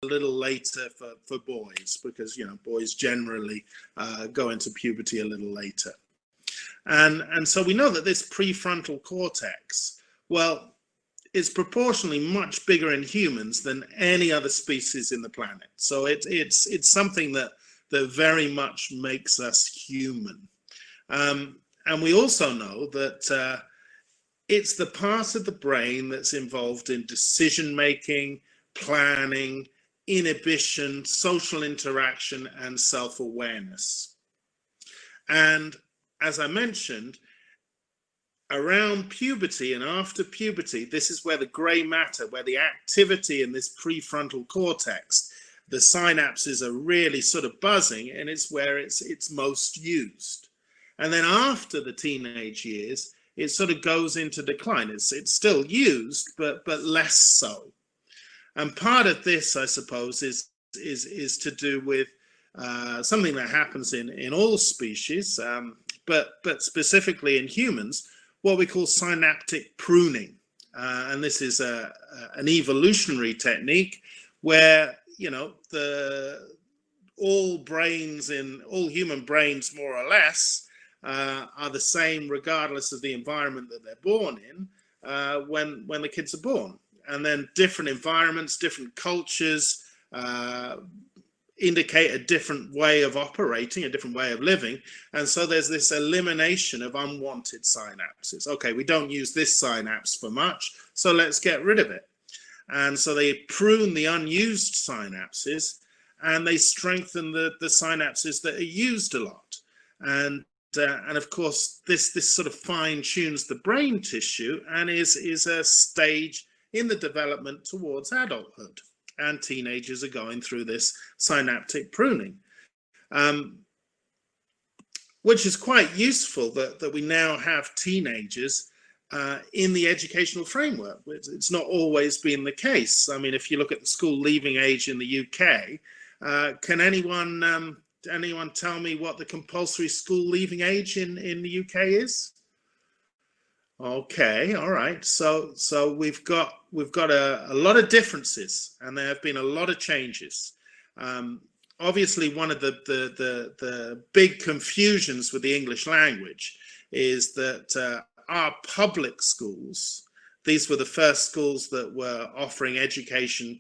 little later for boys, because, boys generally go into puberty a little later. And so we know that this prefrontal cortex, well, is proportionally much bigger in humans than any other species in the planet. So it's something that very much makes us human. And we also know that it's the part of the brain that's involved in decision-making, planning, inhibition, social interaction, and self-awareness. And as I mentioned, around puberty and after puberty, this is where the gray matter, where the activity in this prefrontal cortex, the synapses are really sort of buzzing, and it's where it's most used. And then after the teenage years, it sort of goes into decline. It's still used, but less so. And part of this, I suppose, is to do with something that happens in all species, but specifically in humans, what we call synaptic pruning. And this is an evolutionary technique where, all human brains, more or less, are the same regardless of the environment that they're born in when the kids are born. And then different environments, different cultures indicate a different way of operating, a different way of living. And so there's this elimination of unwanted synapses. Okay, we don't use this synapse for much, so let's get rid of it. And so they prune the unused synapses, and they strengthen the synapses that are used a lot. And of course, this sort of fine tunes the brain tissue and is a stage in the development towards adulthood. And teenagers are going through this synaptic pruning, which is quite useful that we now have teenagers in the educational framework. It's not always been the case. I mean, if you look at the school leaving age in the UK, can anyone tell me what the compulsory school leaving age in the UK is? Okay, all right. So we've got a lot of differences, and there have been a lot of changes. Obviously, one of the big confusions with the English language is that our public schools, these were the first schools that were offering education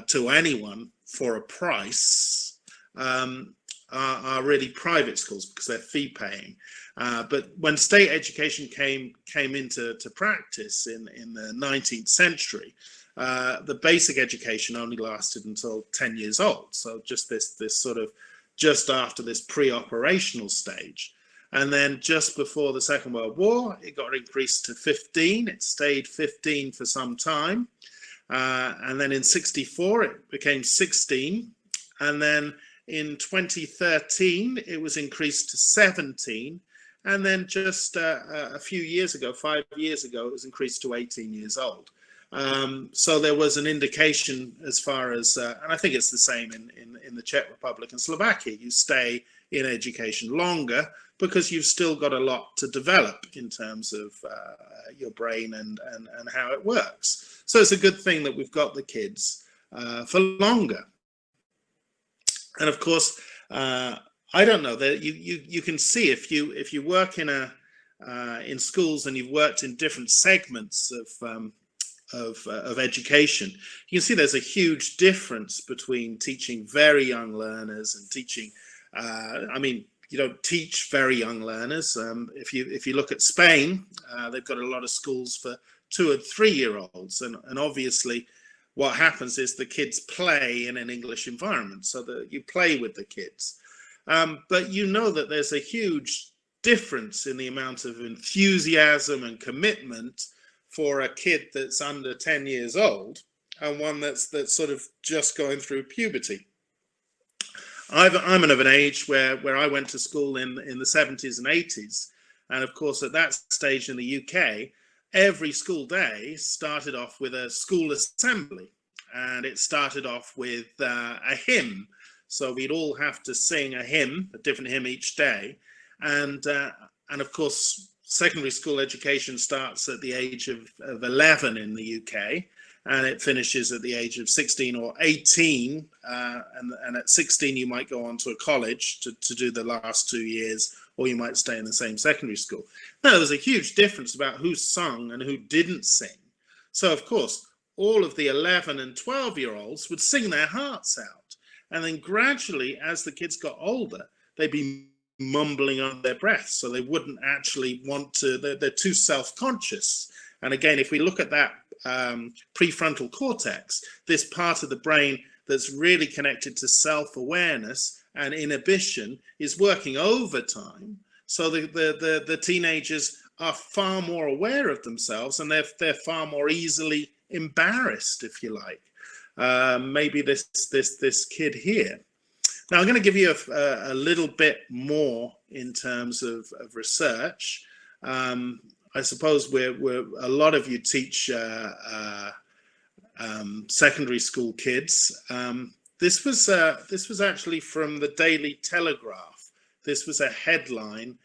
to anyone for a price, are really private schools because they're fee paying. But when state education came into practice in the 19th century, the basic education only lasted until 10 years old. So just this sort of just after this pre-operational stage. And then just before the Second World War, it got increased to 15. It stayed 15 for some time. And then in 1964, it became 16. And then in 2013, it was increased to 17. And then just a few years ago, 5 years ago, it was increased to 18 years old. So there was an indication as far as, and I think it's the same in the Czech Republic and Slovakia, you stay in education longer because you've still got a lot to develop in terms of your brain and how it works. So it's a good thing that we've got the kids for longer. And of course, I don't know that you can see if you work in schools and you've worked in different segments of education, you can see there's a huge difference between teaching very young learners and teaching. I mean, you don't teach very young learners. If you look at Spain, they've got a lot of schools for 2 and 3 year olds, and obviously what happens is the kids play in an English environment, so that you play with the kids. But you know that there's a huge difference in the amount of enthusiasm and commitment for a kid that's under 10 years old and one that's sort of just going through puberty. I'm of an age where I went to school in the 70s and 80s. And of course, at that stage in the UK, every school day started off with a school assembly. And it started off with a hymn. So we'd all have to sing a hymn, a different hymn each day. And of course, secondary school education starts at the age of 11 in the UK. and it finishes at the age of 16 or 18. And at 16, you might go on to a college to do the last 2 years, or you might stay in the same secondary school. Now, there was a huge difference about who sung and who didn't sing. So, of course, all of the 11 and 12-year-olds would sing their hearts out. And then gradually, as the kids got older, they'd be mumbling under their breath. So they wouldn't actually want to, they're too self-conscious. And again, if we look at that prefrontal cortex, this part of the brain that's really connected to self-awareness and inhibition is working overtime. So the teenagers are far more aware of themselves, and they're far more easily embarrassed, if you like. Maybe this kid here. Now, I'm going to give you a little bit more in terms of research. I suppose a lot of you teach secondary school kids. This was actually from the Daily Telegraph. This was a headline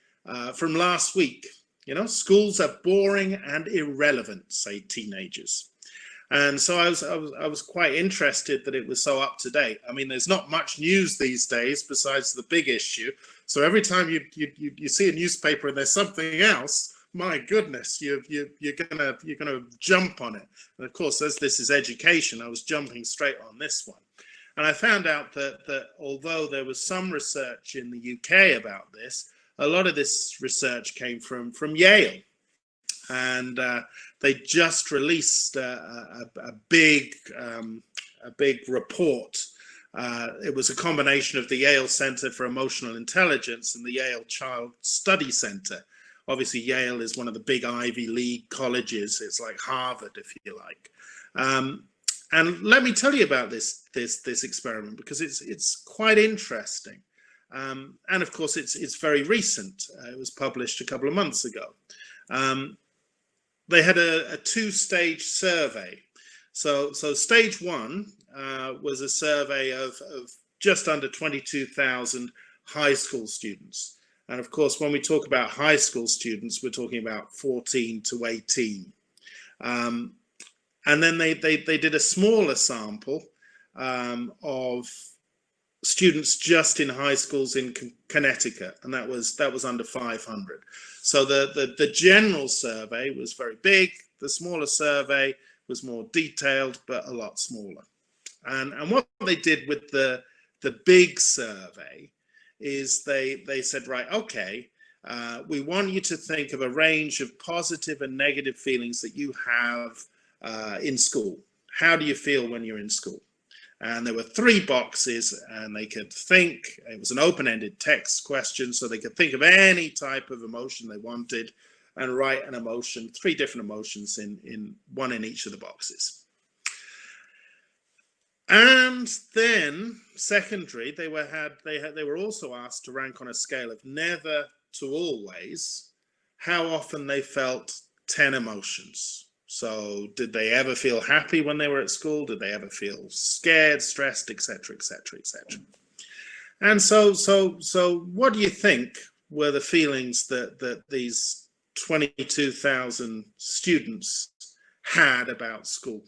from last week. You know, schools are boring and irrelevant, say teenagers. And so I was quite interested that it was so up to date. I mean, there's not much news these days besides the big issue. So every time you see a newspaper and there's something else, my goodness, you're gonna jump on it. And of course, as this is education, I was jumping straight on this one. And I found out that although there was some research in the UK about this, a lot of this research came from Yale. And they just released a big report. It was a combination of the Yale Center for Emotional Intelligence and the Yale Child Study Center. Obviously, Yale is one of the big Ivy League colleges. It's like Harvard, if you like. And let me tell you about this experiment, because it's quite interesting. And of course, it's very recent. It was published a couple of months ago. They had a two-stage survey. So stage one was a survey of just under 22,000 high school students. And of course, when we talk about high school students, we're talking about 14 to 18. And then they did a smaller sample of students just in high schools in Connecticut, and that was under 500. So the general survey was very big. The smaller survey was more detailed, but a lot smaller. And what they did with the big survey is they said, right, okay, we want you to think of a range of positive and negative feelings that you have in school. How do you feel when you're in school? And there were 3 boxes, and they could think. It was an open-ended text question, so they could think of any type of emotion they wanted and write an emotion, 3 different emotions in one in each of the boxes. And then secondary, they were also asked to rank on a scale of never to always how often they felt 10 emotions. So did they ever feel happy when they were at school? Did they ever feel scared, stressed, etc., etc., etc.? And so what do you think were the feelings that these 22,000 students had about school?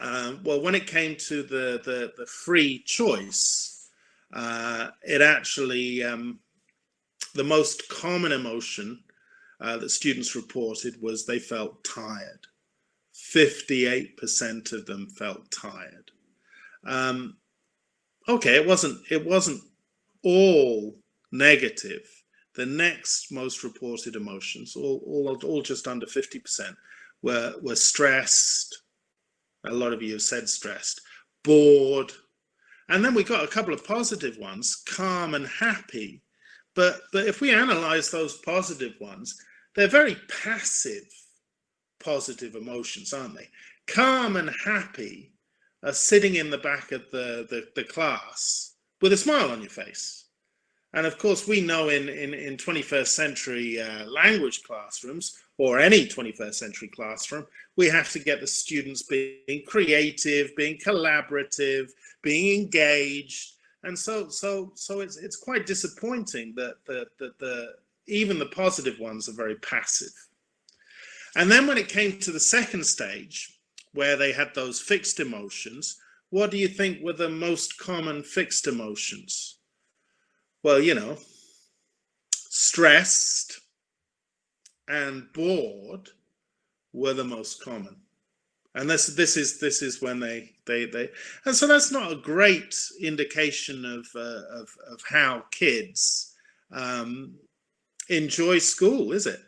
Well, when it came to the free choice, it actually, the most common emotion that students reported was they felt tired. 58% of them felt tired. Okay, it wasn't all negative. The next most reported emotions, all just under 50%, were stressed. A lot of you have said stressed, bored, and then we got a couple of positive ones, calm and happy. But if we analyze those positive ones, they're very passive positive emotions, aren't they? Calm and happy are sitting in the back of the class with a smile on your face. And of course, we know in 21st century language classrooms, or any 21st century classroom, we have to get the students being creative, being collaborative, being engaged. And so it's quite disappointing that even the positive ones are very passive. And then when it came to the second stage, where they had those fixed emotions, what do you think were the most common fixed emotions? Well, stressed and bored were the most common. And this is when they and so that's not a great indication of how kids enjoy school, is it?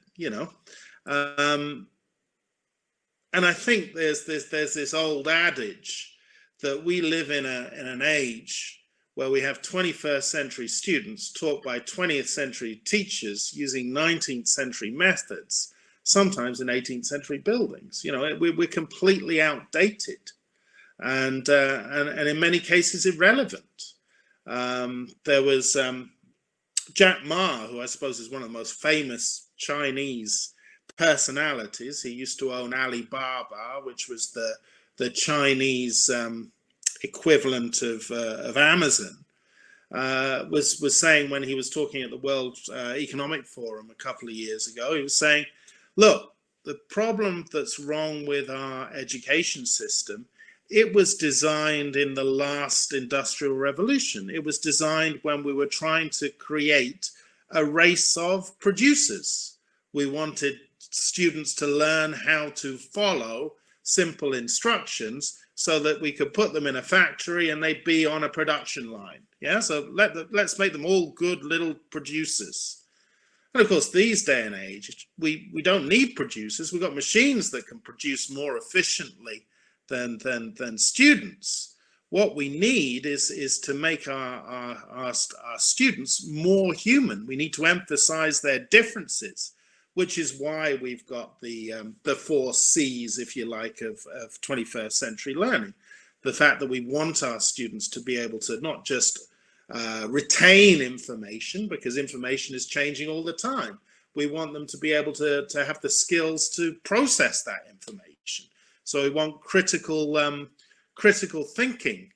And I think there's this old adage that we live in an age where we have 21st century students taught by 20th century teachers using 19th century methods, sometimes in 18th century buildings. We're completely outdated and in many cases irrelevant. There was Jack Ma, who I suppose is one of the most famous Chinese personalities. He used to own Alibaba, which was the Chinese equivalent of Amazon. Was saying, when he was talking at the World Economic Forum a couple of years ago, he was saying, look, the problem that's wrong with our education system, it was designed in the last industrial revolution. It was designed when we were trying to create a race of producers. We wanted students to learn how to follow simple instructions so that we could put them in a factory and they'd be on a production line. Yeah, so let's make them all good little producers. And of course, these day and age, we don't need producers. We've got machines that can produce more efficiently than students. What we need is to make our students more human. We need to emphasize their differences, which is why we've got the 4 C's, if you like, of 21st century learning. The fact that we want our students to be able to not just retain information, because information is changing all the time. We want them to be able to have the skills to process that information. So we want critical thinking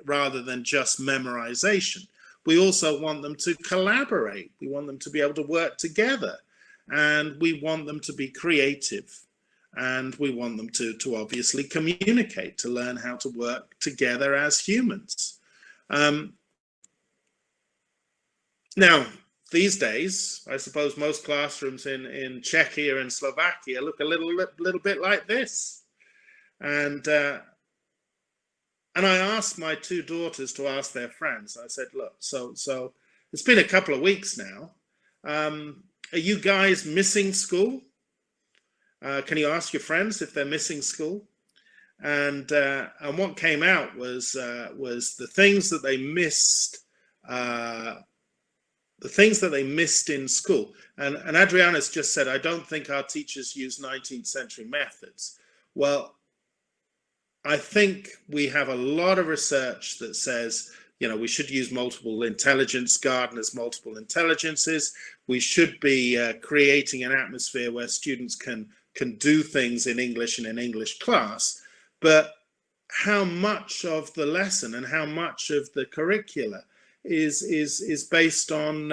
rather than just memorization. We also want them to collaborate. We want them to be able to work together, and we want them to be creative, and we want them to obviously communicate, to learn how to work together as humans. Now, these days, I suppose most classrooms in Czechia and Slovakia look a little bit like this. And I asked my 2 daughters to ask their friends. I said, look, so it's been a couple of weeks now. Are you guys missing school? Can you ask your friends if they're missing school? And what came out was the things that they missed. The things that they missed in school. And Adriana's just said, I don't think our teachers use 19th century methods. Well, I think we have a lot of research that says, we should use multiple intelligence, Gardner's multiple intelligences. We should be creating an atmosphere where students can do things in English in an English class. But how much of the lesson and how much of the curricula is based on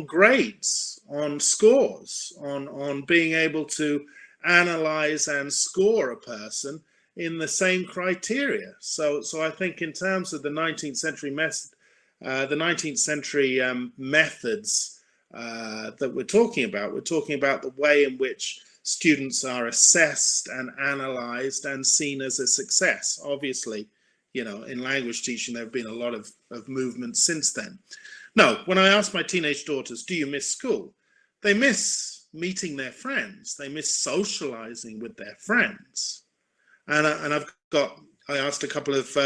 grades, on scores, on being able to analyze and score a person in the same criteria. So I think in terms of the 19th century methods that we're talking about the way in which students are assessed and analyzed and seen as a success. Obviously, in language teaching, there have been a lot of movement since then. No, when I asked my teenage daughters, do you miss school? They miss meeting their friends. They miss socializing with their friends. And I asked a couple of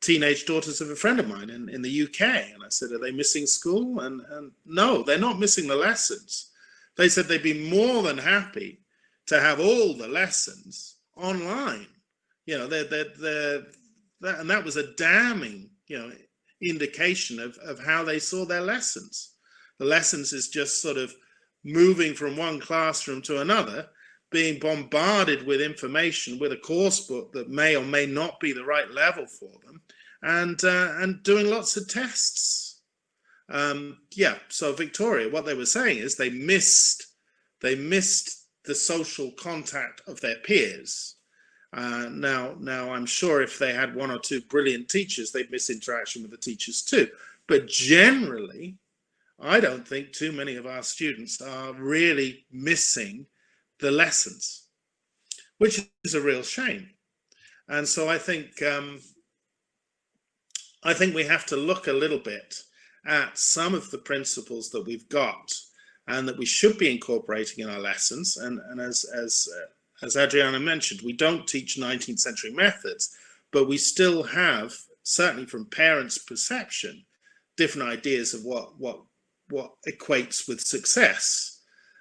teenage daughters of a friend of mine in the UK, and I said, are they missing school? And no, they're not missing the lessons. They said they'd be more than happy to have all the lessons online. And that was a damning, indication of how they saw their lessons. The lessons is just sort of moving from one classroom to another, being bombarded with information, with a course book that may or may not be the right level for them, and doing lots of tests. So Victoria, what they were saying is they missed the social contact of their peers. Now, I'm sure if they had one or two brilliant teachers, they'd miss interaction with the teachers too. But generally, I don't think too many of our students are really missing the lessons, which is a real shame. And so I think we have to look a little bit at some of the principles that we've got and that we should be incorporating in our lessons. And as Adriana mentioned, we don't teach 19th century methods, but we still have, certainly from parents' perception, different ideas of what equates with success.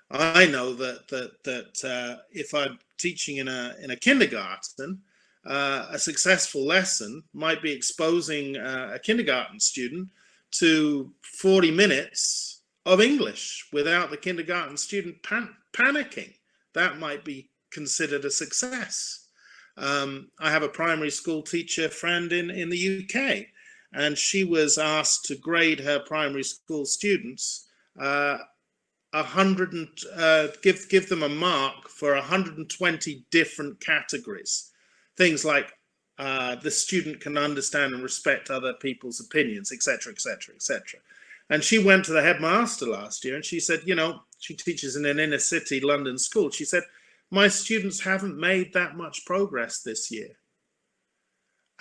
I know that if I'm teaching in a kindergarten, a successful lesson might be exposing a kindergarten student to 40 minutes of English without the kindergarten student panicking. That might be considered a success. I have a primary school teacher friend in the UK, and she was asked to grade her primary school students give them a mark for 120 different categories. Things like the student can understand and respect other people's opinions, etc., etc., etc. And she went to the headmaster last year and she said, she teaches in an inner city London school. She said, my students haven't made that much progress this year.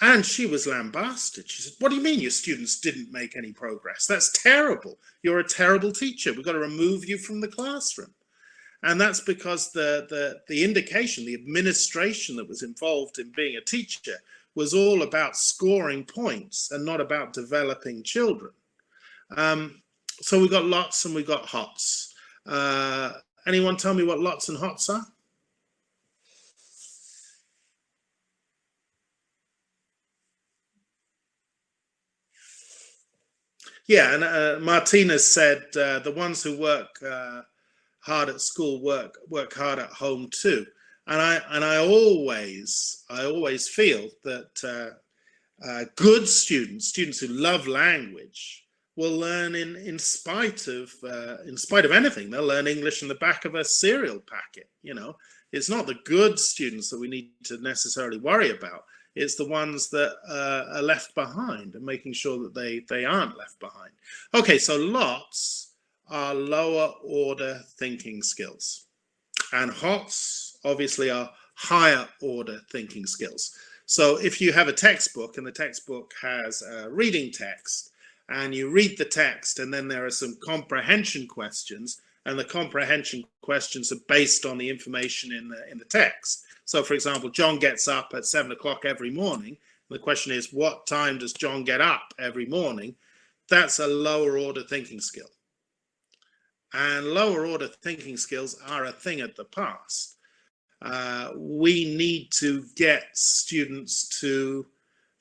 And she was lambasted. She said, what do you mean your students didn't make any progress? That's terrible. You're a terrible teacher. We've got to remove you from the classroom. And that's because the indication, the administration that was involved in being a teacher was all about scoring points and not about developing children. So we've got lots and we've got hots. Anyone tell me what lots and hots are? Yeah, and Martinez said the ones who work hard at school work hard at home too. And I always feel that good students who love language will learn in spite of anything. They'll learn English in the back of a cereal packet. It's not the good students that we need to necessarily worry about. It's the ones that are left behind and making sure that they aren't left behind. Okay, so lots are lower order thinking skills. And HOTS obviously are higher order thinking skills. So if you have a textbook and the textbook has a reading text and you read the text and then there are some comprehension questions, and the comprehension questions are based on the information in the text. So for example, John gets up at 7 o'clock every morning. The question is, what time does John get up every morning? That's a lower order thinking skill. And lower order thinking skills are a thing of the past. We need to get students to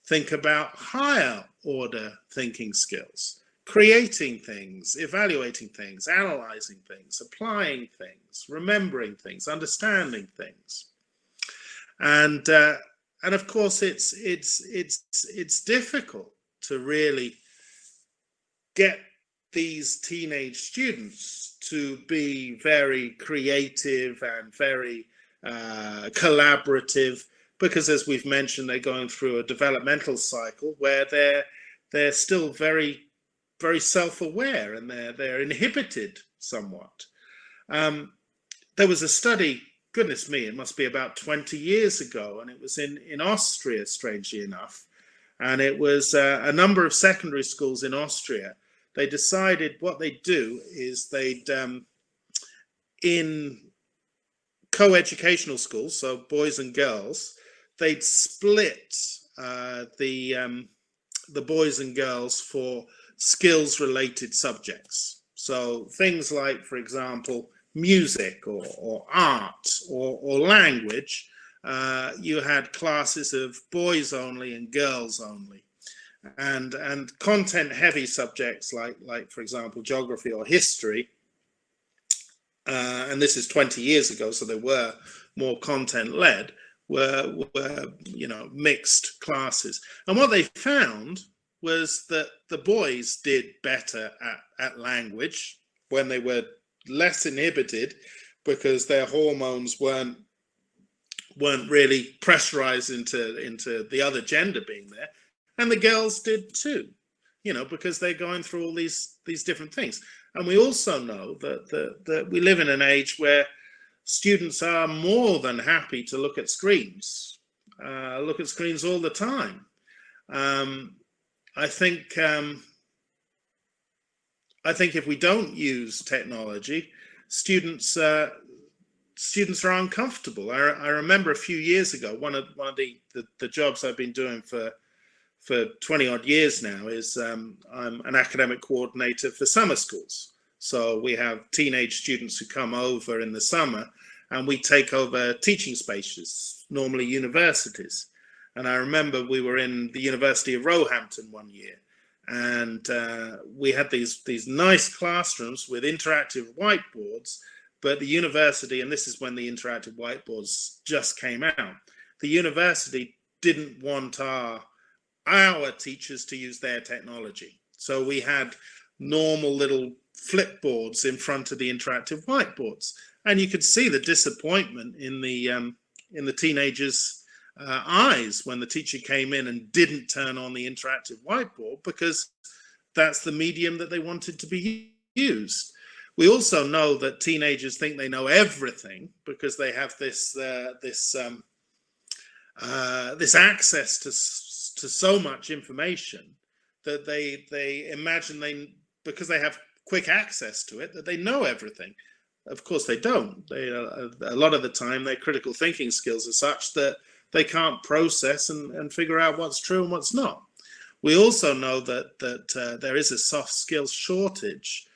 think about higher order thinking skills, creating things, evaluating things, analyzing things, applying things, remembering things, understanding things. And of course it's difficult to really get these teenage students to be very creative and very collaborative, because as we've mentioned, they're going through a developmental cycle where they're still very, very self-aware and they're inhibited somewhat. There was a study, goodness me, it must be about 20 years ago, and it was in Austria, strangely enough, and it was a number of secondary schools in Austria. They decided what they'd do is they'd, in co-educational schools, so boys and girls, they'd split the boys and girls for skills-related subjects. So things like, for example, music or art or language, you had classes of boys only and girls only. And content-heavy subjects like for example geography or history, and this is 20 years ago, so there were more content-led, were mixed classes. And what they found was that the boys did better at language when they were less inhibited, because their hormones weren't really pressurized into the other gender being there, and the girls did too, because they're going through all these different things. And we also know that we live in an age where students are more than happy to look at screens all the time. I think if we don't use technology, students are uncomfortable. I remember a few years ago, one of the jobs I've been doing for 20 odd years now is I'm an academic coordinator for summer schools. So we have teenage students who come over in the summer, and we take over teaching spaces, normally universities. And I remember we were in the University of Roehampton one year, and we had these nice classrooms with interactive whiteboards. But the university, and this is when the interactive whiteboards just came out, the university didn't want our teachers to use their technology. So we had normal little flip boards in front of the interactive whiteboards, and you could see the disappointment in the teenagers' eyes when the teacher came in and didn't turn on the interactive whiteboard, because that's the medium that they wanted to be used. We also know that teenagers think they know everything because they have this access to so much information that they imagine because they have quick access to it, that they know everything. Of course they don't. A lot of the time their critical thinking skills are such that they can't process and figure out what's true and what's not. We also know that there is a soft skills shortage.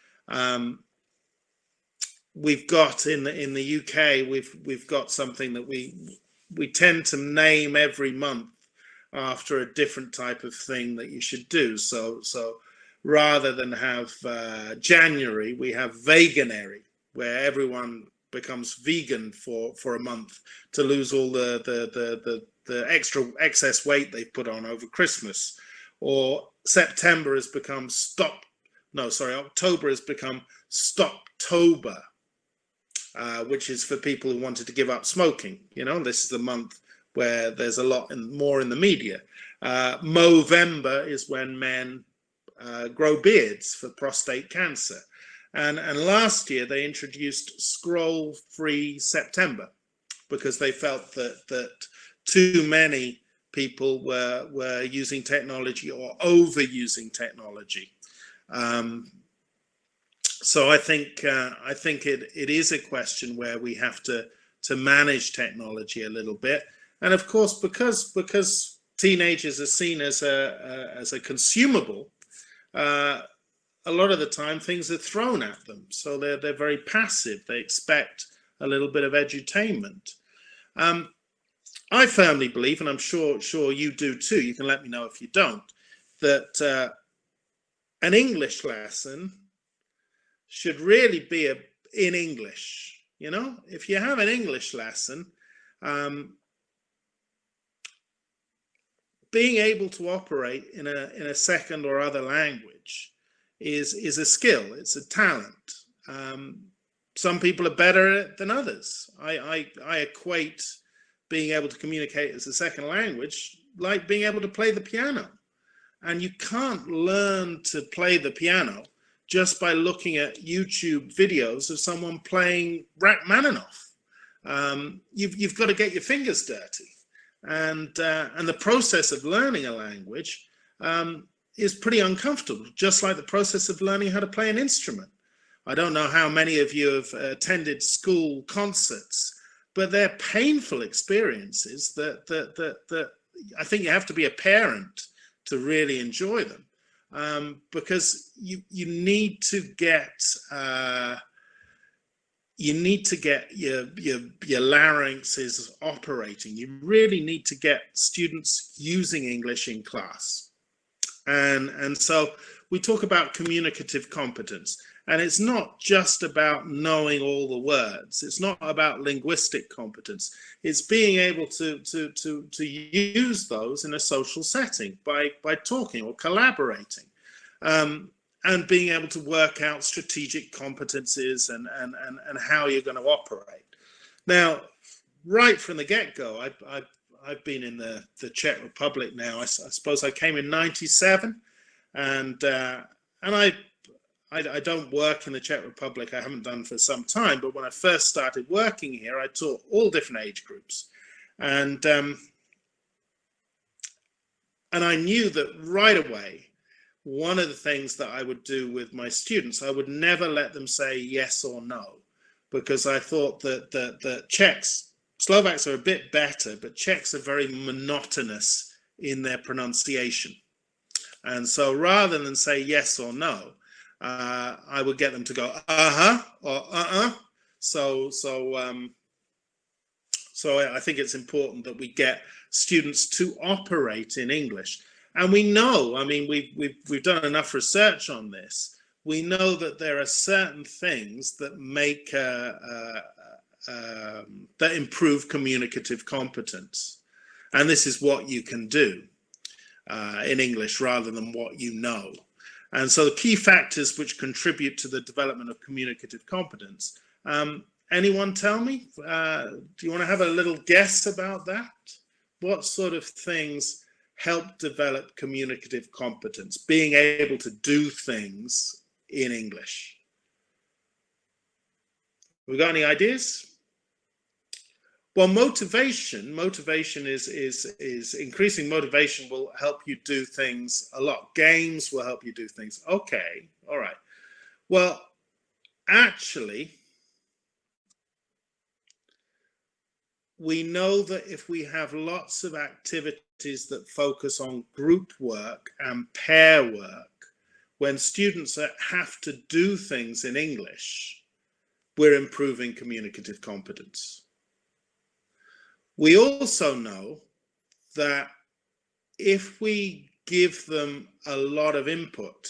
We've got in the UK, we've got something that we tend to name every month after a different type of thing that you should do. So rather than have January, we have Veganuary, where everyone becomes vegan for a month to lose all the extra excess weight they put on over Christmas. Or September has become October has become Stoptober, which is for people who wanted to give up smoking. This is the month where there's a lot more in the media. Movember is when men grow beards for prostate cancer. And last year they introduced scroll-free September because they felt that too many people were using technology or overusing technology. So I think it is a question where we have to manage technology a little bit. And of course, because teenagers are seen as a consumable, a lot of the time things are thrown at them. So they're very passive. They expect a little bit of edutainment. I firmly believe, and I'm sure you do too, you can let me know if you don't, that an English lesson should really be in English. If you have an English lesson, being able to operate in a second or other language is a skill. It's a talent. Some people are better at it than others. I equate being able to communicate as a second language like being able to play the piano. And you can't learn to play the piano just by looking at YouTube videos of someone playing Rachmaninoff. You've got to get your fingers dirty. And the process of learning a language is pretty uncomfortable, just like the process of learning how to play an instrument. I don't know how many of you have attended school concerts, but they're painful experiences that I think you have to be a parent to really enjoy them, because you need to get your larynxes operating. You really need to get students using English in class. And so we talk about communicative competence, and it's not just about knowing all the words. It's not about linguistic competence. It's being able to use those in a social setting by talking or collaborating. and being able to work out strategic competencies and how you're going to operate. Now, right from the get-go, I've been in the Czech Republic now. I suppose I came in '97, and I don't work in the Czech Republic. I haven't done for some time, but when I first started working here, I taught all different age groups, and I knew that right away, one of the things that I would do with my students, I would never let them say yes or no, because I thought that the Czechs, Slovaks are a bit better, but Czechs are very monotonous in their pronunciation. And so rather than say yes or no, I would get them to go uh-huh or uh-uh. So I think it's important that we get students to operate in English. And we know, I mean, we've done enough research on this. We know that there are certain things that make that improve communicative competence, and this is what you can do in English rather than what you know. And so the key factors which contribute to the development of communicative competence. Anyone tell me? Do you want to have a little guess about that? What sort of things help develop communicative competence, being able to do things in English? We got any ideas? Well, motivation is increasing motivation will help you do things a lot. Games will help you do things. Okay, all right. Well, actually, we know that if we have lots of activities that focus on group work and pair work, when students have to do things in English, we're improving communicative competence. We also know that if we give them a lot of input,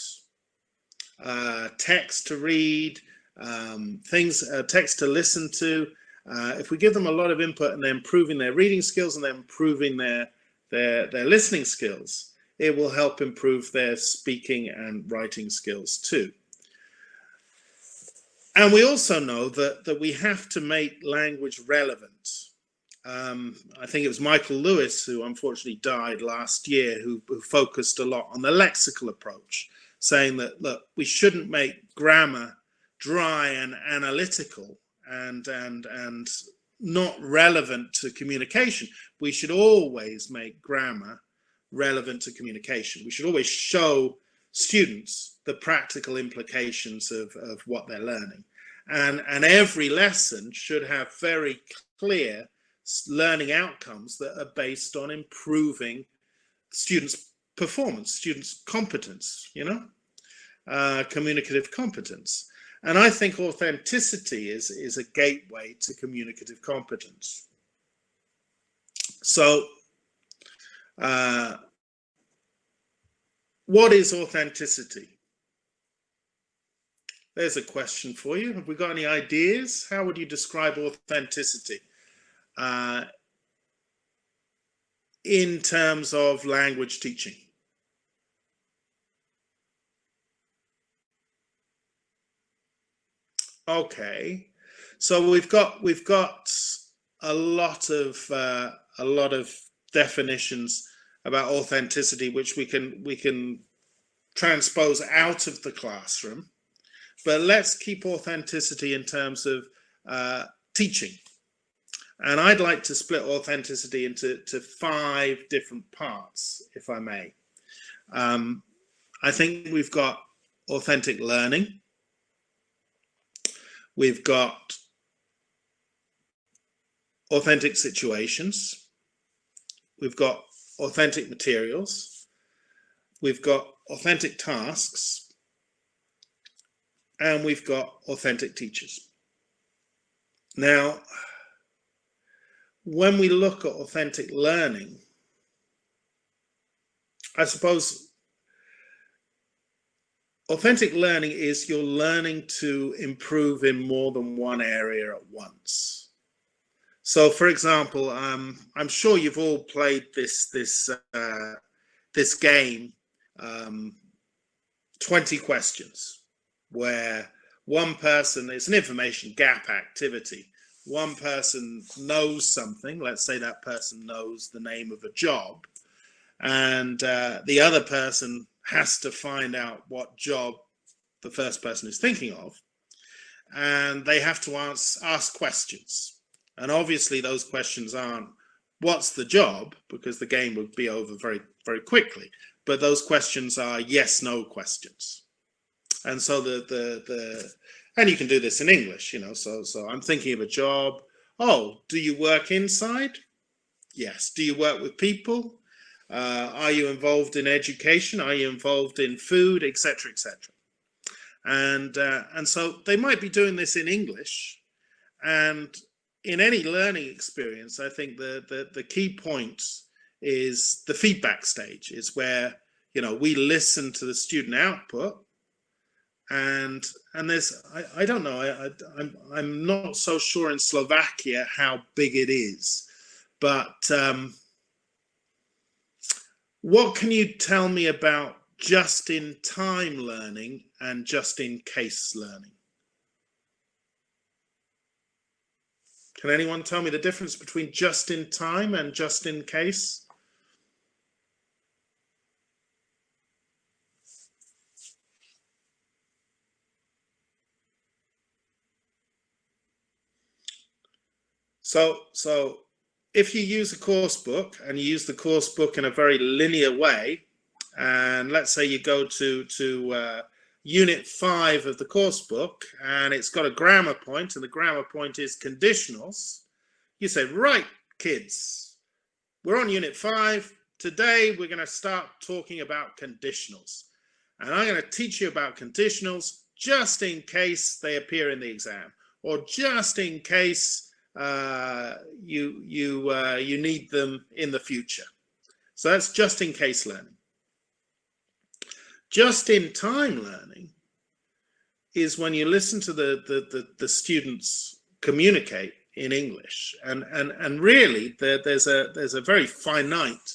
text to read, text to listen to, if we give them a lot of input and they're improving their reading skills and they're improving their listening skills, it will help improve their speaking and writing skills too. And we also know that we have to make language relevant. I think it was Michael Lewis, who unfortunately died last year, who focused a lot on the lexical approach, saying that, look, we shouldn't make grammar dry and analytical and not relevant to communication. We should always make grammar relevant to communication. We should always show students the practical implications of what they're learning. And every lesson should have very clear learning outcomes that are based on improving students' performance, students' competence, communicative competence. And I think authenticity is a gateway to communicative competence. So what is authenticity? There's a question for you. Have we got any ideas? How would you describe authenticity in terms of language teaching? Okay, so we've got a lot of definitions about authenticity, which we can transpose out of the classroom. But let's keep authenticity in terms of teaching. And I'd like to split authenticity into 5 different parts, if I may. I think we've got authentic learning. We've got authentic situations. We've got authentic materials. We've got authentic tasks. And we've got authentic teachers. Now, when we look at authentic learning, I suppose authentic learning is you're learning to improve in more than one area at once. So, for example, I'm sure you've all played this game 20 questions where one person, it's an information gap activity. One person knows something, let's say that person knows the name of a job, and the other person has to find out what job the first person is thinking of, and they have to ask questions. And obviously those questions aren't, what's the job? Because the game would be over very, very quickly. But those questions are yes/no questions. And so and you can do this in English, you know, so I'm thinking of a job. Oh, do you work inside? Yes. Do you work with people? Are you involved in education? Are you involved in food, etc., etc.? And so they might be doing this in English. And in any learning experience, I think the key point is the feedback stage, is where, you know, we listen to the student output, and there's, I don't know, I'm not so sure in Slovakia how big it is, but what can you tell me about just-in-time learning and just-in-case learning? Can anyone tell me the difference between just-in-time and just-in-case? So if you use a course book and you use the course book in a very linear way, and let's say you go to Unit 5 of the course book, and it's got a grammar point, and the grammar point is conditionals, you say, right, kids, we're on Unit 5. Today, we're going to start talking about conditionals. And I'm going to teach you about conditionals just in case they appear in the exam, or just in case you need them in the future. So that's just in case learning. Just in time learning is when you listen to the students communicate in English, and really there's a very finite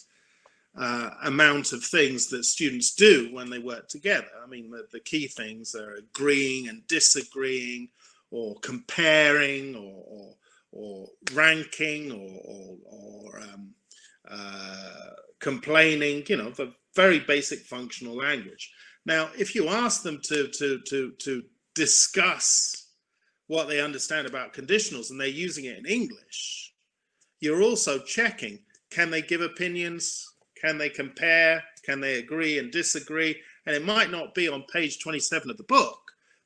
amount of things that students do when they work together. I mean, the key things are agreeing and disagreeing, or comparing, or ranking, or complaining, you know, the very basic functional language. Now, if you ask them to discuss what they understand about conditionals and they're using it in English, you're also checking, can they give opinions? Can they compare? Can they agree and disagree? And it might not be on page 27 of the book,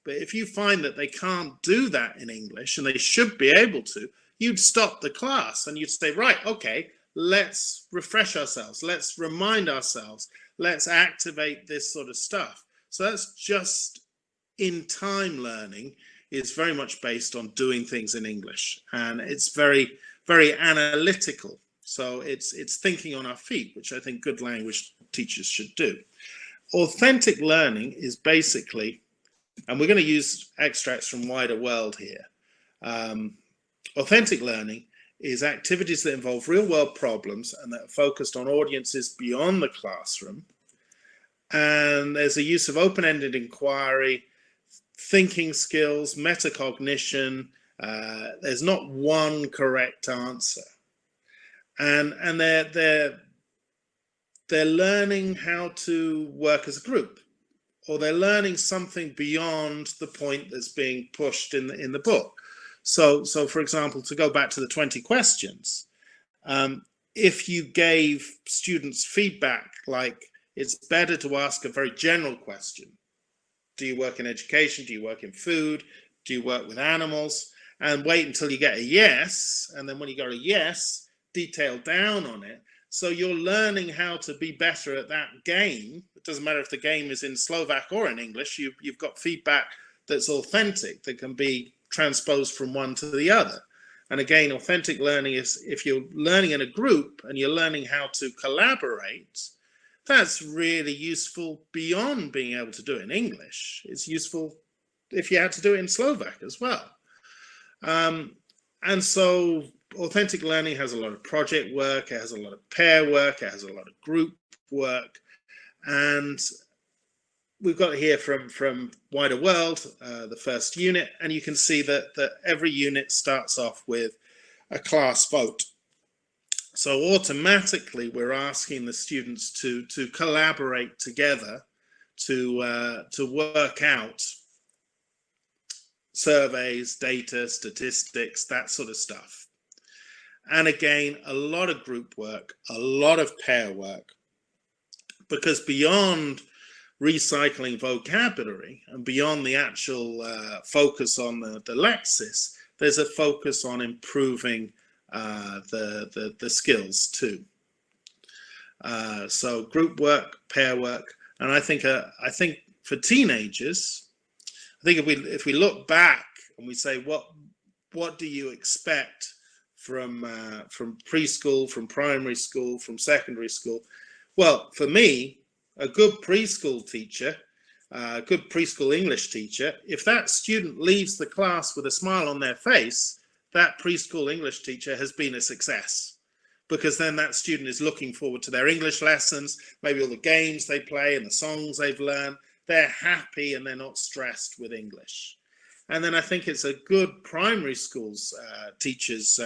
but if you find that they can't do that in English and they should be able to, you'd stop the class and you'd say, right, okay, let's refresh ourselves. Let's remind ourselves. Let's activate this sort of stuff. So that's just in time learning. Is very much based on doing things in English, and it's very, very analytical. So it's thinking on our feet, which I think good language teachers should do. Authentic learning is basically, and we're going to use extracts from Wider World here. Authentic learning is activities that involve real world problems and that are focused on audiences beyond the classroom. And there's a use of open-ended inquiry, thinking skills, metacognition. There's not one correct answer. And they're learning how to work as a group, or they're learning something beyond the point that's being pushed in the book. So for example, to go back to the 20 questions, if you gave students feedback, like it's better to ask a very general question. Do you work in education? Do you work in food? Do you work with animals? And wait until you get a yes. And then when you got a yes, detail down on it. So you're learning how to be better at that game. It doesn't matter if the game is in Slovak or in English. You've got feedback that's authentic, that can be transposed from one to the other. And again, authentic learning is if you're learning in a group and you're learning how to collaborate, that's really useful beyond being able to do it in English. It's useful if you had to do it in Slovak as well. And so authentic learning has a lot of project work, it has a lot of pair work, it has a lot of group work. And we've got here from Wider World, the first unit, and you can see that every unit starts off with a class vote. So automatically we're asking the students to collaborate together to work out surveys, data, statistics, that sort of stuff. And again, a lot of group work, a lot of pair work, because beyond recycling vocabulary and beyond the actual focus on the lexis, there's a focus on improving the skills too. So group work, pair work, and I think for teenagers, I think if we look back and we say what do you expect from preschool, from primary school, from secondary school? Well, for me, a good preschool teacher, a good preschool English teacher, if that student leaves the class with a smile on their face, that preschool English teacher has been a success, because then that student is looking forward to their English lessons, maybe all the games they play and the songs they've learned. They're happy and they're not stressed with English. And then I think it's a good primary schools teachers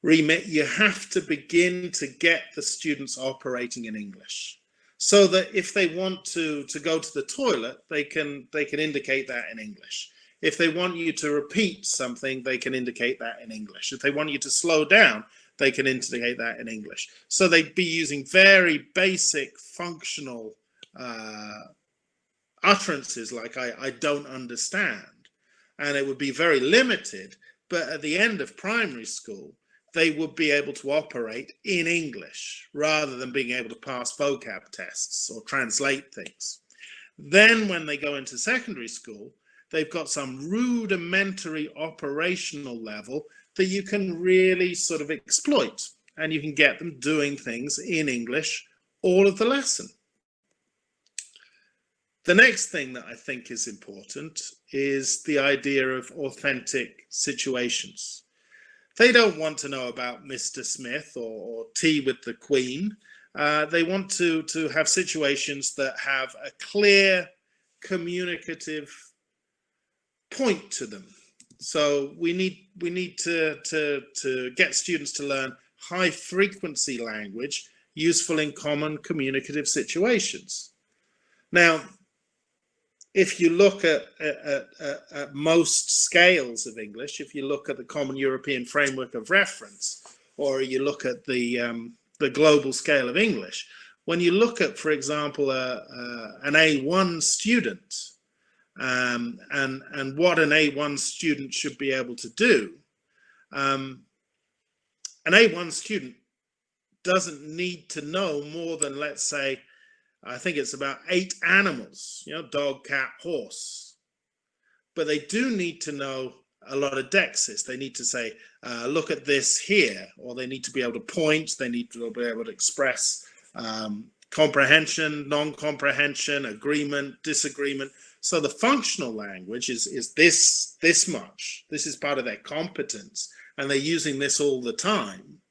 remit. You have to begin to get the students operating in English, so that if they want to go to the toilet, they can indicate that in English. If they want you to repeat something, they can indicate that in English. If they want you to slow down, they can indicate that in English. So they'd be using very basic functional utterances like I don't understand, and it would be very limited. But at the end of primary school, they would be able to operate in English rather than being able to pass vocab tests or translate things. Then when they go into secondary school, they've got some rudimentary operational level that you can really sort of exploit, and you can get them doing things in English all of the lesson. The next thing that I think is important is the idea of authentic situations. They don't want to know about Mr. Smith or tea with the Queen. They want to have situations that have a clear communicative point to them. So we need to get students to learn high frequency language useful in common communicative situations. Now, if you look at most scales of English, if you look at the Common European Framework of Reference, or you look at the global scale of English, when you look at, for example, an A1 student and what an A1 student should be able to do, an A1 student doesn't need to know more than, let's say, I think it's about 8 animals, dog, cat, horse. But they do need to know a lot of dexis. They need to say, look at this here, or they need to be able to point. They need to be able to express comprehension, non-comprehension, agreement, disagreement. So the functional language is this much. This is part of their competence, and they're using this all the time.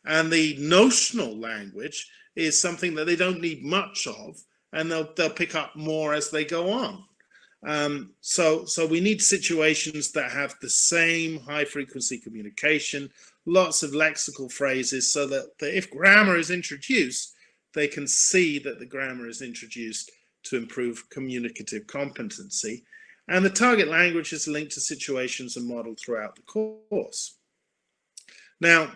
And the notional language is something that they don't need much of, and they'll pick up more as they go on. So we need situations that have the same high frequency communication, lots of lexical phrases, so that if grammar is introduced, they can see that the grammar is introduced to improve communicative competency. And the target language is linked to situations and modeled throughout the course. Now,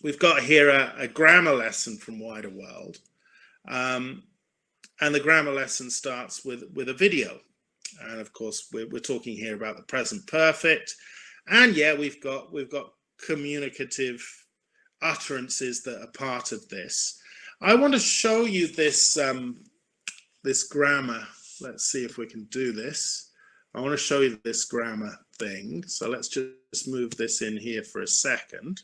we've got here a grammar lesson from Wider World, and the grammar lesson starts with a video. And of course, we're talking here about the present perfect, and yeah, we've got communicative utterances that are part of this. I want to show you this this grammar. Let's see if we can do this. I want to show you this grammar thing. So let's just move this in here for a second.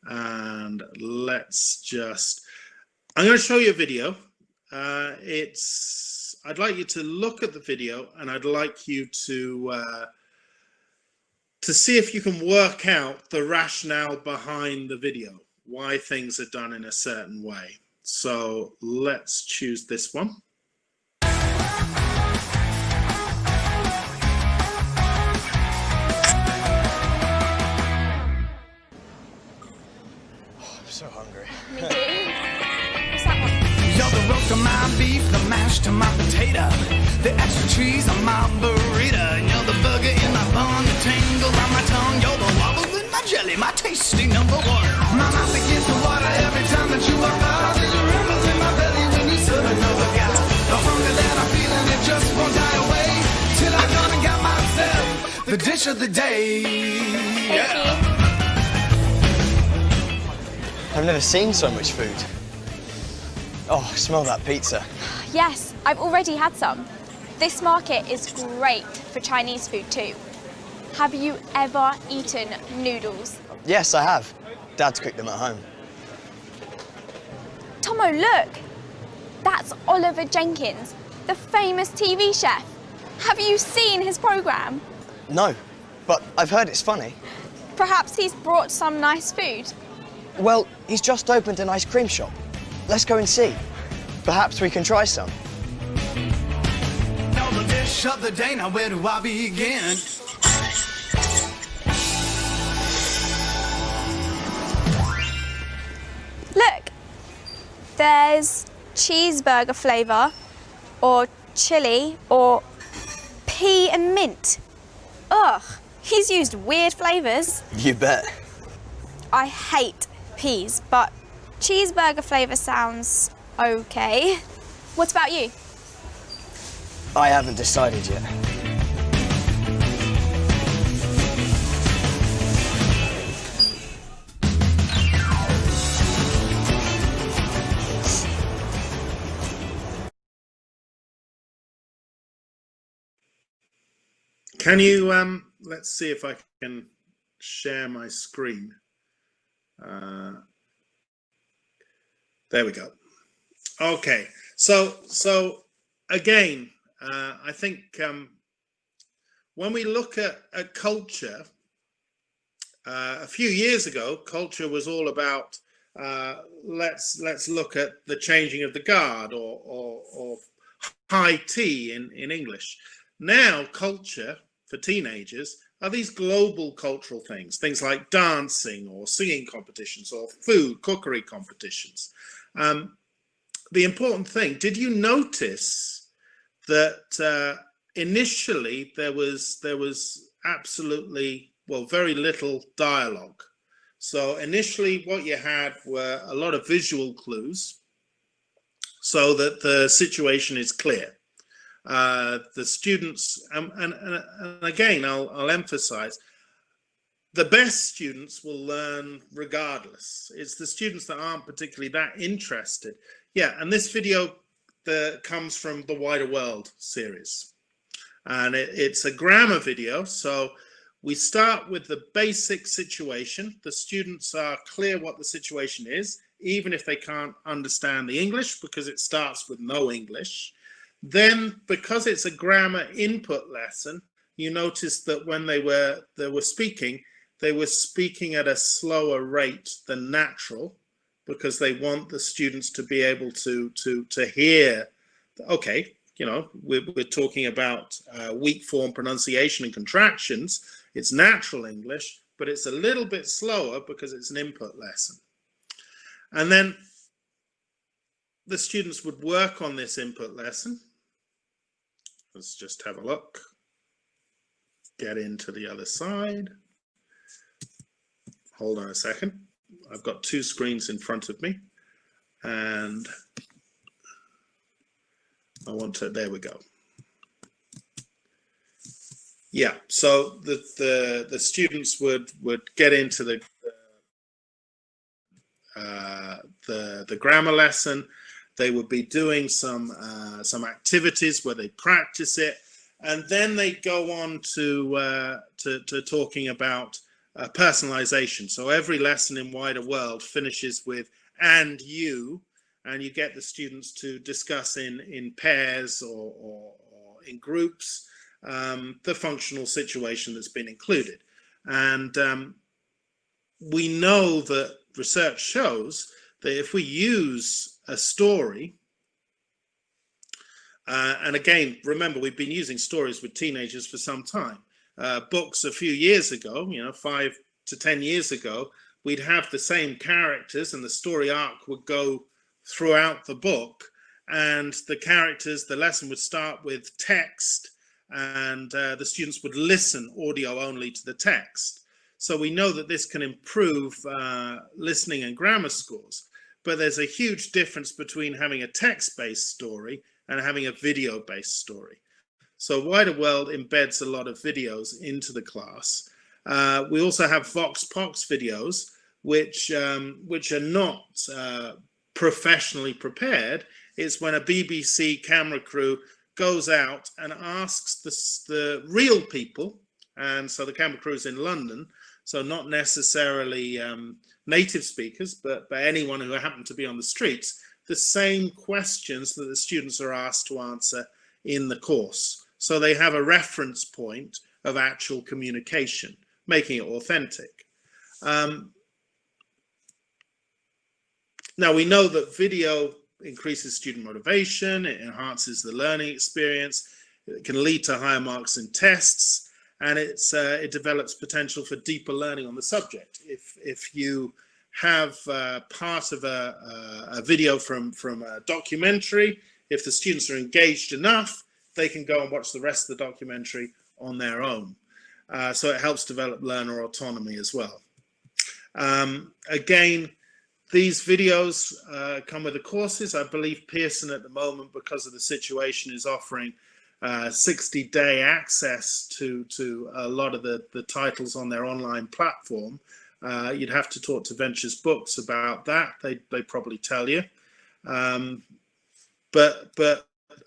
And I'm going to show you a video. I'd like you to look at the video, and I'd like you to see if you can work out the rationale behind the video, why things are done in a certain way. So let's choose this one. roast to my beef, the mash to my potato, the extra cheese on my burrito. You're the burger in my bun, the tangle on my tongue. You're the wobble in my jelly, my tasty number one. My mouth begins to water every time that you walk by. There's a rumble in my belly when you serve another guy. The hunger that I'm feeling, it just won't die away till I gone and got myself the dish of the day. Yeah. I've never seen so much food. Oh, smell that pizza. Yes, I've already had some. This market is great for Chinese food too. Have you ever eaten noodles? Yes, I have. Dad's cooked them at home. Tomo, look! That's Oliver Jenkins, the famous TV chef. Have you seen his programme? No, but I've heard it's funny. Perhaps he's brought some nice food. Well, he's just opened an ice cream shop. Let's go and see. Perhaps we can try some. Now the dish of the day, now where do I begin? Look, there's cheeseburger flavour, or chili, or pea and mint. Ugh, he's used weird flavours. You bet. I hate peas, but cheeseburger flavour sounds okay. What about you? I haven't decided yet. Can you, let's see if I can share my screen. There we go. Okay, so again, I think when we look at culture, a few years ago, culture was all about let's look at the changing of the guard or high tea in English. Now, culture for teenagers are these global cultural things like dancing or singing competitions or food, cookery competitions. The important thing, did you notice that initially there was absolutely, well, very little dialogue? So initially what you had were a lot of visual clues so that the situation is clear. The students, and again, I'll emphasize, the best students will learn regardless. It's the students that aren't particularly that interested. Yeah, and this video comes from the Wider World series. And it's a grammar video, so we start with the basic situation. The students are clear what the situation is, even if they can't understand the English, because it starts with no English. Then, because it's a grammar input lesson, you notice that when they were speaking, they were speaking at a slower rate than natural, because they want the students to be able to hear, okay, you know, we're talking about weak form pronunciation and contractions. It's natural English, but it's a little bit slower because it's an input lesson. And then the students would work on this input lesson. Let's just have a look. Get into the other side. Hold on a second. I've got two screens in front of me, and I want to, there we go. Yeah, so the students would get into the grammar lesson. They would be doing some activities where they practice it, and then they go on to talking about personalization. So every lesson in Wider World finishes with "and you," and you get the students to discuss in pairs or in groups the functional situation that's been included. And we know that research shows that if we use a story, and again, remember, we've been using stories with teenagers for some time. Books a few years ago, 5 to 10 years ago, we'd have the same characters and the story arc would go throughout the book. and the characters, the lesson would start with text, and the students would listen audio only to the text. So we know that this can improve listening and grammar scores, but there's a huge difference between having a text-based story and having a video-based story. So Wider World embeds a lot of videos into the class. We also have Vox Pox videos, which are not professionally prepared. It's when a BBC camera crew goes out and asks the real people, and so the camera crew is in London, so not necessarily native speakers, but anyone who happened to be on the streets, the same questions that the students are asked to answer in the course. So they have a reference point of actual communication, making it authentic. Now we know that video increases student motivation, it enhances the learning experience, it can lead to higher marks in tests, and it develops potential for deeper learning on the subject. If you have part of a video from a documentary, if the students are engaged enough, they can go and watch the rest of the documentary on their own. So it helps develop learner autonomy as well. Again, these videos come with the courses. I believe Pearson at the moment, because of the situation, is offering 60-day access to a lot of the titles on their online platform. You'd have to talk to Ventures Books about that. They probably tell you. But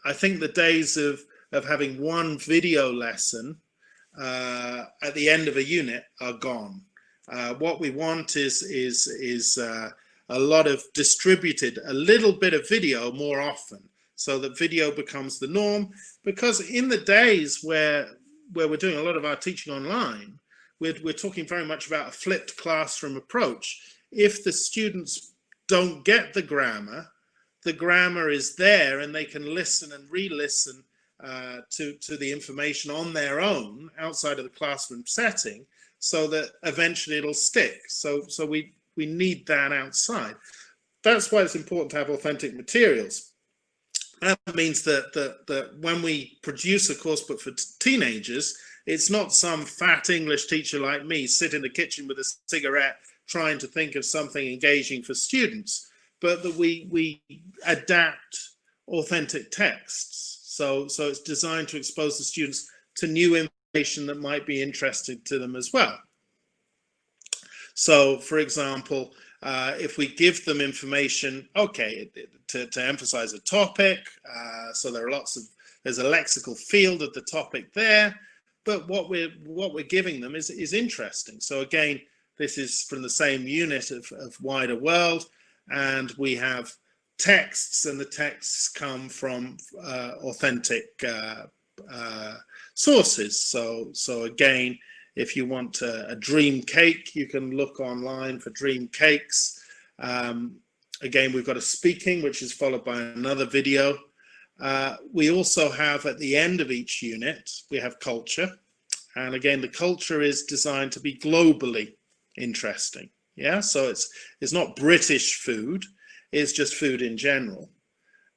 I think the days of having one video lesson at the end of a unit are gone. What we want is a lot of distributed, a little bit of video more often, so that video becomes the norm. Because in the days where we're doing a lot of our teaching online, we're talking very much about a flipped classroom approach. If the students don't get the grammar is there, and they can listen and re-listen to the information on their own outside of the classroom setting, so that eventually it'll stick. So we need that outside. That's why it's important to have authentic materials. That means that when we produce a course book for teenagers, it's not some fat English teacher like me sit in the kitchen with a cigarette trying to think of something engaging for students, but that we adapt authentic texts. So it's designed to expose the students to new information that might be interesting to them as well. So, for example, if we give them information, okay, to emphasize a topic, so there's a lexical field of the topic there, but what we're giving them is interesting. So again, this is from the same unit of Wider World, and we have texts, and the texts come from authentic sources. So again, if you want a dream cake, you can look online for dream cakes. Again, we've got a speaking, which is followed by another video. We also have, at the end of each unit, we have culture. And again, the culture is designed to be globally interesting. Yeah, so it's not British food, it's just food in general.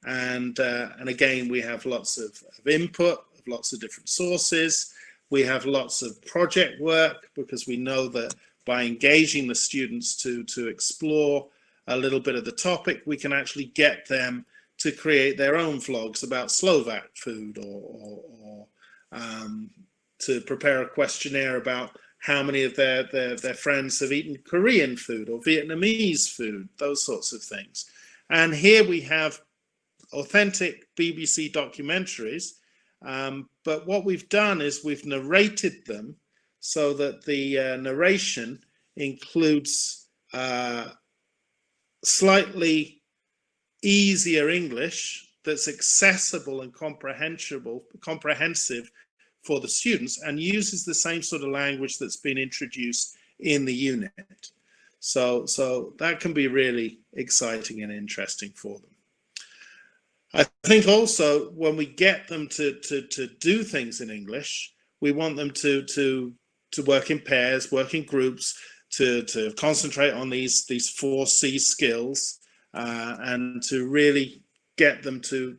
And again, we have lots of input, of lots of different sources. We have lots of project work, because we know that by engaging the students to explore a little bit of the topic, we can actually get them to create their own vlogs about Slovak food, or to prepare a questionnaire about how many of their friends have eaten Korean food or Vietnamese food, those sorts of things. And here we have authentic BBC documentaries. But what we've done is we've narrated them so that the narration includes slightly easier English that's accessible and comprehensive for the students, and uses the same sort of language that's been introduced in the unit. So that can be really exciting and interesting for them. I think also when we get them to do things in English, we want them to work in pairs, work in groups, to concentrate on these 4 C skills, and to really get them to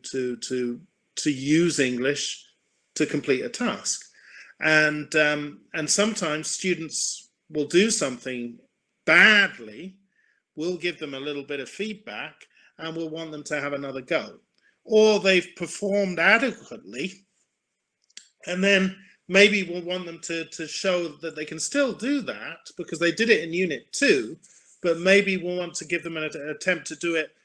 use English to complete a task. And sometimes students will do something badly. We'll give them a little bit of feedback and we'll want them to have another go. Or they've performed adequately, and then maybe we'll want them to show that they can still do that because they did it in Unit 2, but maybe we'll want to give them an attempt to do it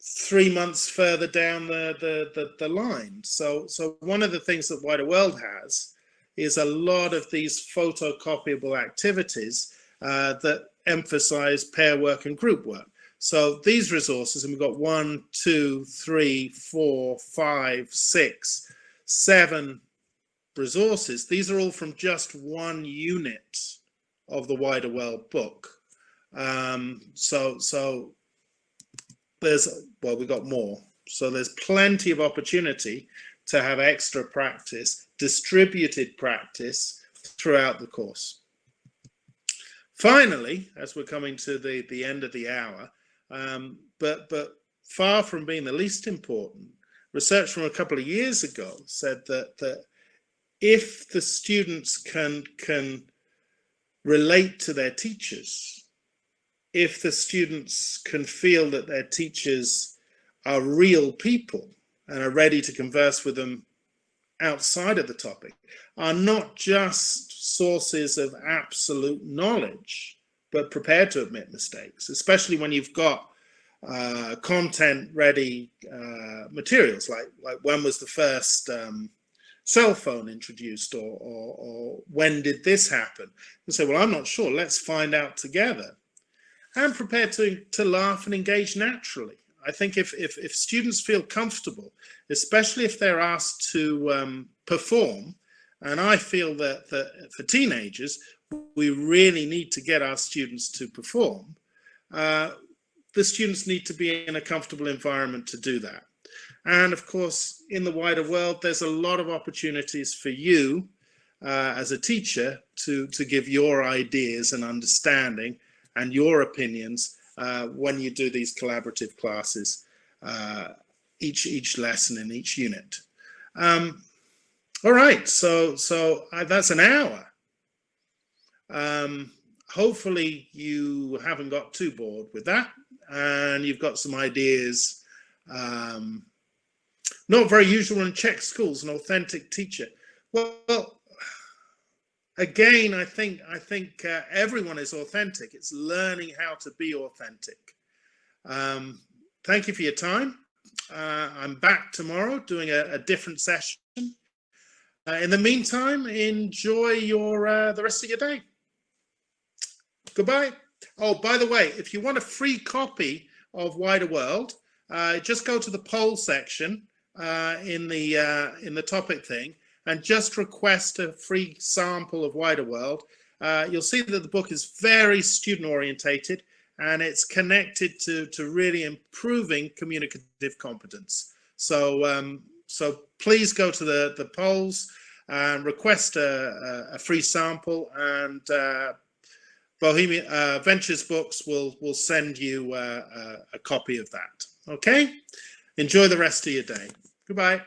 3 months further down the line. So one of the things that Wider World has is a lot of these photocopyable activities that emphasize pair work and group work. So these resources, and we've got 1, 2, 3, 4, 5, 6, 7 resources. These are all from just one unit of the Wider World book. So there's, well, we've got more. So there's plenty of opportunity to have extra practice, distributed practice throughout the course. Finally, as we're coming to the end of the hour, but far from being the least important, research from a couple of years ago said that if the students can relate to their teachers, if the students can feel that their teachers are real people and are ready to converse with them outside of the topic, are not just sources of absolute knowledge, but prepared to admit mistakes, especially when you've got content ready materials, like when was the first cell phone introduced, or when did this happen? And say, well, I'm not sure, let's find out together. And prepared to laugh and engage naturally. I think if students feel comfortable, especially if they're asked to perform, and I feel that for teenagers, we really need to get our students to perform, the students need to be in a comfortable environment to do that. And of course, in the wider world, there's a lot of opportunities for you as a teacher to give your ideas and understanding and your opinions when you do these collaborative classes, each lesson in each unit. All right, so that's an hour. Hopefully you haven't got too bored with that, and you've got some ideas. Not very usual in Czech schools, an authentic teacher. Well, again, I think everyone is authentic. It's learning how to be authentic. Thank you for your time. I'm back tomorrow doing a different session. In the meantime, enjoy the rest of your day. Goodbye. Oh, by the way, if you want a free copy of Wider World, just go to the poll section in the topic thing and just request a free sample of Wider World. You'll see that the book is very student orientated and it's connected to really improving communicative competence. So please go to the polls and request a free sample, and Bohemian Ventures Books will send you a copy of that. Okay? Enjoy the rest of your day. Goodbye.